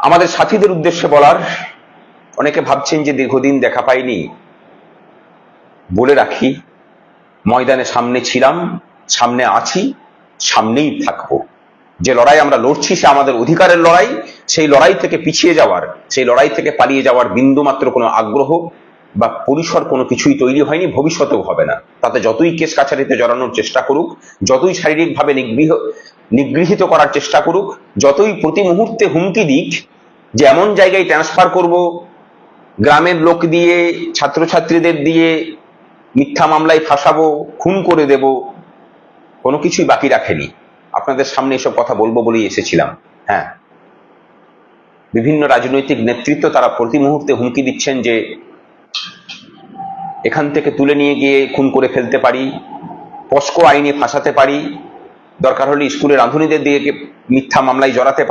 আমাদের সাথীদের উদ্দেশ্যে বলার, অনেকে ভাবছেন যে দীর্ঘদিন দেখা পাইনি, বলে রাখি ময়দানে সামনে ছিলাম, সামনে আছি, সামনেই থাকবো। যে লড়াই আমরা লড়ছি সে আমাদের অধিকারের লড়াই। সেই লড়াই থেকে পিছিয়ে যাওয়ার, সেই লড়াই থেকে পালিয়ে যাওয়ার বিন্দুমাত্র কোনো আগ্রহ বা পরিসর কোনো কিছুই তৈরি হয়নি, ভবিষ্যতেও হবে না। তাতে যতই কেস কাছারিতে জড়ানোর চেষ্টা করুক, যতই শারীরিকভাবে নিগৃহীত করার চেষ্টা করুক, যতই প্রতি মুহূর্তে হুমকি দিক যে এমন জায়গায় ট্রান্সফার করব, গ্রামের লোক দিয়ে, ছাত্রছাত্রীদের দিয়ে মিথ্যা মামলায় ফাঁসাবো, খুন করে দেব, কোনো কিছুই বাকি রাখেনি। আপনাদের সামনে এসব কথা বলবো বলেই এসেছিলাম। হ্যাঁ, বিভিন্ন রাজনৈতিক নেতৃত্ব তারা প্রতি মুহূর্তে হুমকি দিচ্ছেন যে এখান থেকে তুলে নিয়ে গিয়ে খুন করে ফেলতে পারি, পস্কো আইনে ফাঁসাতে পারি, দরকার হলে স্কুলের রাঁধুনিদের দিয়ে মিথ্যা মামলায় জড়াতে